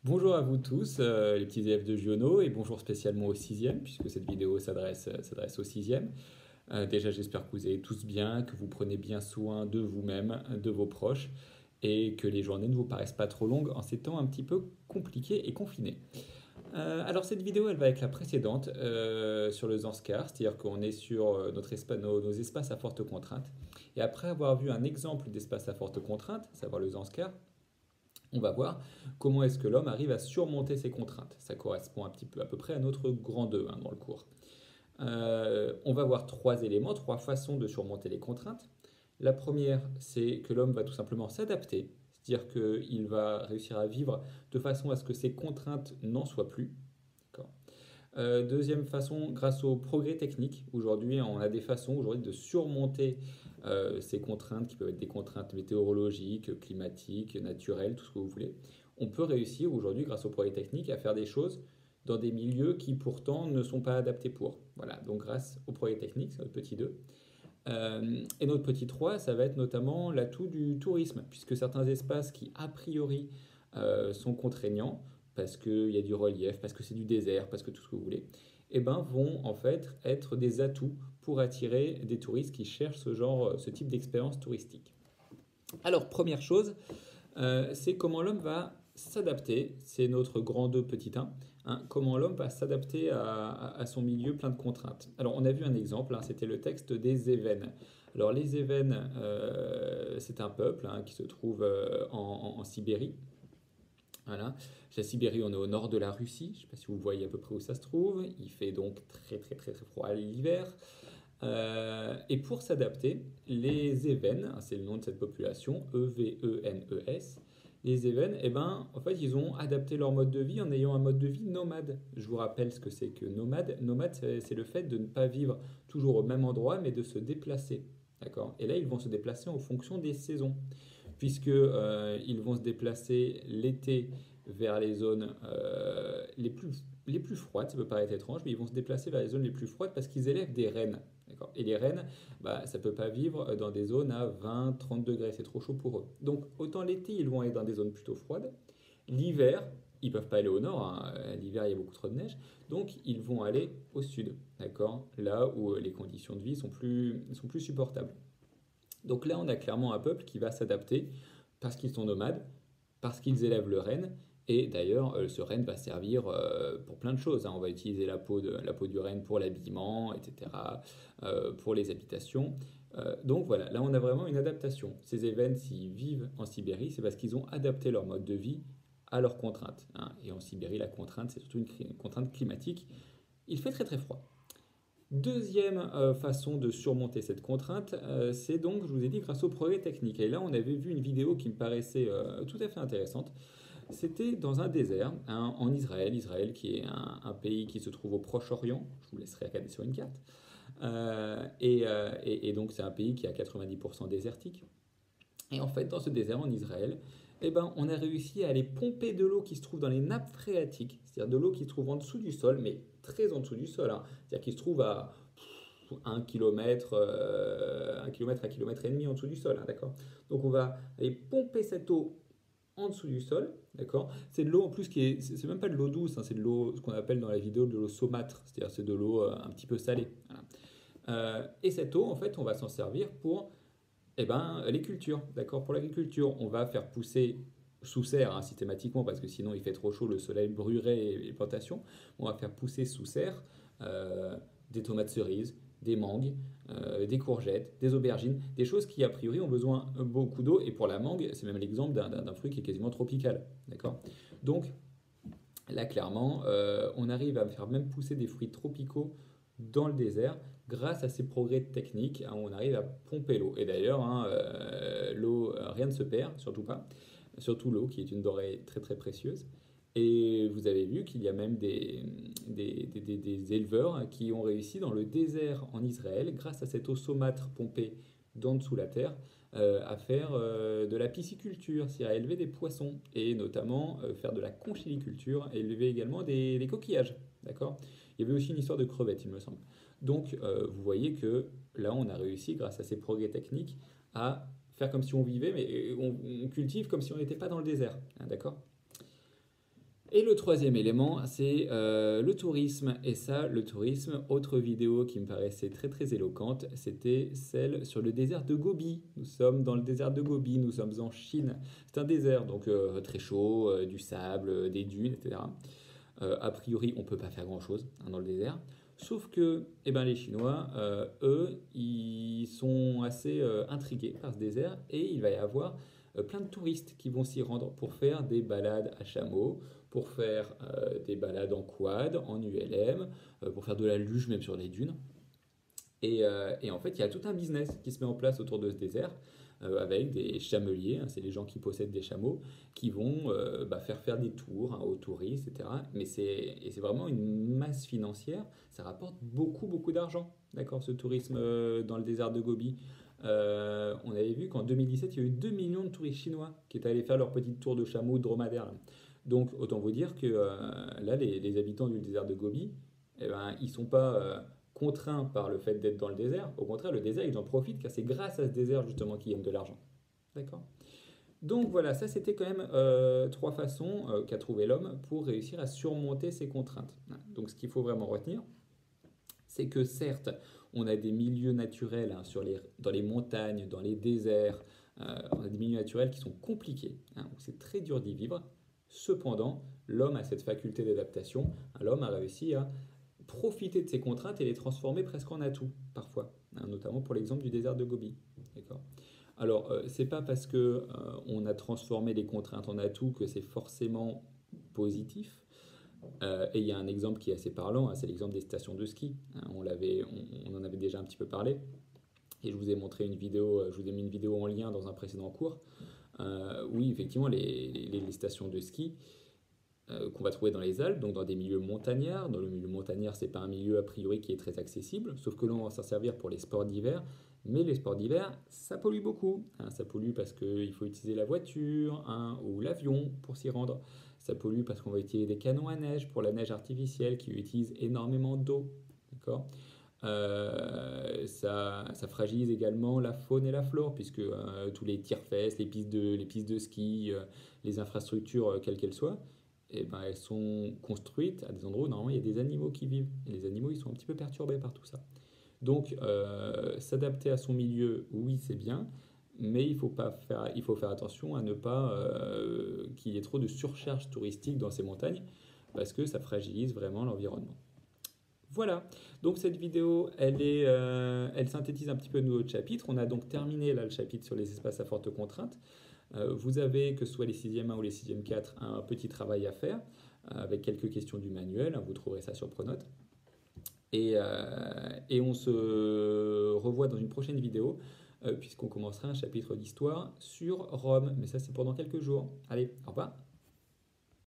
Bonjour à vous tous, les petits élèves de Giono, et bonjour spécialement au sixième, puisque cette vidéo s'adresse au sixième. Déjà, j'espère que vous allez tous bien, que vous prenez bien soin de vous-même, de vos proches, et que les journées ne vous paraissent pas trop longues en ces temps un petit peu compliqués et confinés. Alors cette vidéo, elle va avec la précédente sur le Zanskar, c'est-à-dire qu'on est sur nos espaces à forte contrainte. Et après avoir vu un exemple d'espace à forte contrainte, à savoir le Zanskar, on va voir comment est-ce que l'homme arrive à surmonter ses contraintes. Ça correspond un petit peu à peu près à notre grand 2 dans le cours. On va voir trois éléments, trois façons de surmonter les contraintes. La première, c'est que l'homme va tout simplement s'adapter, c'est-à-dire qu'il va réussir à vivre de façon à ce que ses contraintes n'en soient plus. Deuxième façon, grâce au progrès technique. Aujourd'hui, on a des façons aujourd'hui de surmonter ces contraintes qui peuvent être des contraintes météorologiques, climatiques, naturelles, tout ce que vous voulez. On peut réussir aujourd'hui, grâce au progrès technique, à faire des choses dans des milieux qui pourtant ne sont pas adaptés pour. Voilà, donc grâce au progrès technique, c'est notre petit 2. Et notre petit 3, ça va être notamment l'atout du tourisme, puisque certains espaces qui, a priori, sont contraignants, parce qu'il y a du relief, parce que c'est du désert, parce que tout ce que vous voulez, eh ben, vont en fait être des atouts pour attirer des touristes qui cherchent ce type d'expérience touristique. Alors, première chose, c'est comment l'homme va s'adapter, c'est notre grand 2 petit 1, hein, comment l'homme va s'adapter à son milieu plein de contraintes. Alors on a vu un exemple, hein, c'était le texte des Évennes. Alors les Évennes, c'est un peuple hein, qui se trouve en Sibérie. Voilà. La Sibérie, on est au nord de la Russie, je ne sais pas si vous voyez à peu près où ça se trouve, il fait donc très très très très froid l'hiver. Et pour s'adapter, les Évennes, c'est le nom de cette population, Evenes, les Évennes, eh ben, en fait, ils ont adapté leur mode de vie en ayant un mode de vie nomade. Je vous rappelle ce que c'est que nomade. Nomade, c'est le fait de ne pas vivre toujours au même endroit, mais de se déplacer. D'accord. Et là, ils vont se déplacer en fonction des saisons, puisque ils vont se déplacer l'été vers les zones les plus froides. Ça peut paraître étrange, mais ils vont se déplacer vers les zones les plus froides parce qu'ils élèvent des rennes. D'accord. Et les rennes, bah, ça ne peut pas vivre dans des zones à 20, 30 degrés, c'est trop chaud pour eux. Donc autant l'été, ils vont aller dans des zones plutôt froides. L'hiver, ils ne peuvent pas aller au nord, hein. L'hiver, il y a beaucoup trop de neige, donc ils vont aller au sud, d'accord, là où les conditions de vie sont plus supportables. Donc là, on a clairement un peuple qui va s'adapter parce qu'ils sont nomades, parce qu'ils élèvent le renne. Et d'ailleurs, ce renne va servir pour plein de choses, hein. On va utiliser la peau du renne pour l'habillement, etc., pour les habitations. Donc voilà, là on a vraiment une adaptation. Ces événements, s'ils vivent en Sibérie, c'est parce qu'ils ont adapté leur mode de vie à leurs contraintes, hein. Et en Sibérie, la contrainte, c'est surtout une contrainte climatique. Il fait très très froid. Deuxième façon de surmonter cette contrainte, c'est donc, je vous ai dit, grâce au progrès technique. Et là, on avait vu une vidéo qui me paraissait tout à fait intéressante. C'était dans un désert, hein, en Israël. Israël qui est un pays qui se trouve au Proche-Orient. Je vous laisserai regarder sur une carte. Et donc, c'est un pays qui est à 90% désertique. Et en fait, dans ce désert en Israël, eh ben, on a réussi à aller pomper de l'eau qui se trouve dans les nappes phréatiques, c'est-à-dire de l'eau qui se trouve en dessous du sol, mais très en dessous du sol, hein. C'est-à-dire qui se trouve à 1 kilomètre, 1 kilomètre, 1 kilomètre et demi en dessous du sol, hein, d'accord. Donc on va aller pomper cette eau en dessous du sol, d'accord. C'est de l'eau en plus qui est, c'est même pas de l'eau douce, hein, c'est de l'eau, ce qu'on appelle dans la vidéo de l'eau saumâtre, c'est-à-dire c'est de l'eau un petit peu salée. Voilà. Et cette eau, en fait, on va s'en servir pour eh ben, les cultures, d'accord. Pour l'agriculture, on va faire pousser sous serre hein, systématiquement parce que sinon il fait trop chaud, le soleil brûlerait les plantations. On va faire pousser sous serre euh, des tomates cerises, des mangues, des courgettes, des aubergines, des choses qui a priori ont besoin beaucoup d'eau. Et pour la mangue, c'est même l'exemple d'un fruit qui est quasiment tropical, d'accord. Donc là, clairement, on arrive à faire même pousser des fruits tropicaux dans le désert grâce à ces progrès techniques, hein, on arrive à pomper l'eau. Et d'ailleurs, hein, l'eau, rien ne se perd, surtout pas. Surtout l'eau, qui est une denrée très très précieuse. Et vous avez vu qu'il y a même des éleveurs qui ont réussi dans le désert en Israël, grâce à cette eau saumâtre pompée d'en dessous la terre, à faire de la pisciculture, c'est-à-dire à élever des poissons, et notamment faire de la conchiliculture, et élever également des coquillages. D'accord. Il y avait aussi une histoire de crevettes, il me semble. Donc, vous voyez que là, on a réussi, grâce à ces progrès techniques, à faire comme si on vivait, mais on cultive comme si on n'était pas dans le désert. Hein, d'accord. Et le troisième élément, c'est le tourisme. Et ça, le tourisme, autre vidéo qui me paraissait très très éloquente, c'était celle sur le désert de Gobi. Nous sommes dans le désert de Gobi, nous sommes en Chine. C'est un désert, donc très chaud, du sable, des dunes, etc. A priori, on ne peut pas faire grand-chose hein, dans le désert. Sauf que eh ben, les Chinois, eux, ils sont assez intrigués par ce désert et il va y avoir plein de touristes qui vont s'y rendre pour faire des balades à chameau, pour faire des balades en quad, en ULM, pour faire de la luge même sur les dunes. Et en fait, il y a tout un business qui se met en place autour de ce désert avec des chameliers, hein, c'est les gens qui possèdent des chameaux, qui vont faire des tours hein, aux touristes, etc. Et c'est vraiment une masse financière, ça rapporte beaucoup, beaucoup d'argent, d'accord, ce tourisme dans le désert de Gobi. On avait vu qu'en 2017, il y a eu 2 millions de touristes chinois qui étaient allés faire leur petite tour de chameau dromadaire, là. Donc, autant vous dire que là, les habitants du désert de Gobi, eh ben, ils ne sont pas contraints par le fait d'être dans le désert. Au contraire, le désert, ils en profitent car c'est grâce à ce désert justement qu'ils gagnent de l'argent. D'accord? Donc voilà, ça c'était quand même trois façons qu'a trouvé l'homme pour réussir à surmonter ces contraintes. Donc ce qu'il faut vraiment retenir, c'est que certes, on a des milieux naturels hein, dans les montagnes, dans les déserts, on a des milieux naturels qui sont compliqués, hein, où c'est très dur d'y vivre. Cependant, l'homme a cette faculté d'adaptation. L'homme a réussi à profiter de ces contraintes et les transformer presque en atout, parfois, hein, notamment pour l'exemple du désert de Gobi. D'accord. Alors, c'est pas parce que on a transformé les contraintes en atout que c'est forcément positif. Et il y a un exemple qui est assez parlant, hein, c'est l'exemple des stations de ski. Hein, on en avait déjà un petit peu parlé. Et je vous ai montré une vidéo, je vous ai mis une vidéo en lien dans un précédent cours. Oui, effectivement, les stations de ski qu'on va trouver dans les Alpes, donc dans des milieux montagnards. Dans le milieu montagnard, c'est pas un milieu a priori qui est très accessible, sauf que l'on va s'en servir pour les sports d'hiver. Mais les sports d'hiver, ça pollue beaucoup. Hein, ça pollue parce qu'il faut utiliser la voiture hein, ou l'avion pour s'y rendre. Ça pollue parce qu'on va utiliser des canons à neige pour la neige artificielle qui utilise énormément d'eau. D'accord. Ça fragilise également la faune et la flore, puisque tous les tire-fesses, les pistes de ski, les infrastructures, quelles qu'elles soient, eh ben, elles sont construites à des endroits où normalement il y a des animaux qui vivent. Et les animaux, ils sont un petit peu perturbés par tout ça. Donc, s'adapter à son milieu, oui, c'est bien, mais il faut faire attention à ne pas qu'il y ait trop de surcharge touristique dans ces montagnes, parce que ça fragilise vraiment l'environnement. Voilà, donc cette vidéo, elle synthétise un petit peu notre chapitre. On a donc terminé là le chapitre sur les espaces à forte contrainte. Vous avez, que ce soit les 6e 1 ou les 6e 4, un petit travail à faire avec quelques questions du manuel. Vous trouverez ça sur Pronote. Et on se revoit dans une prochaine vidéo puisqu'on commencera un chapitre d'histoire sur Rome. Mais ça, c'est pendant quelques jours. Allez, au revoir.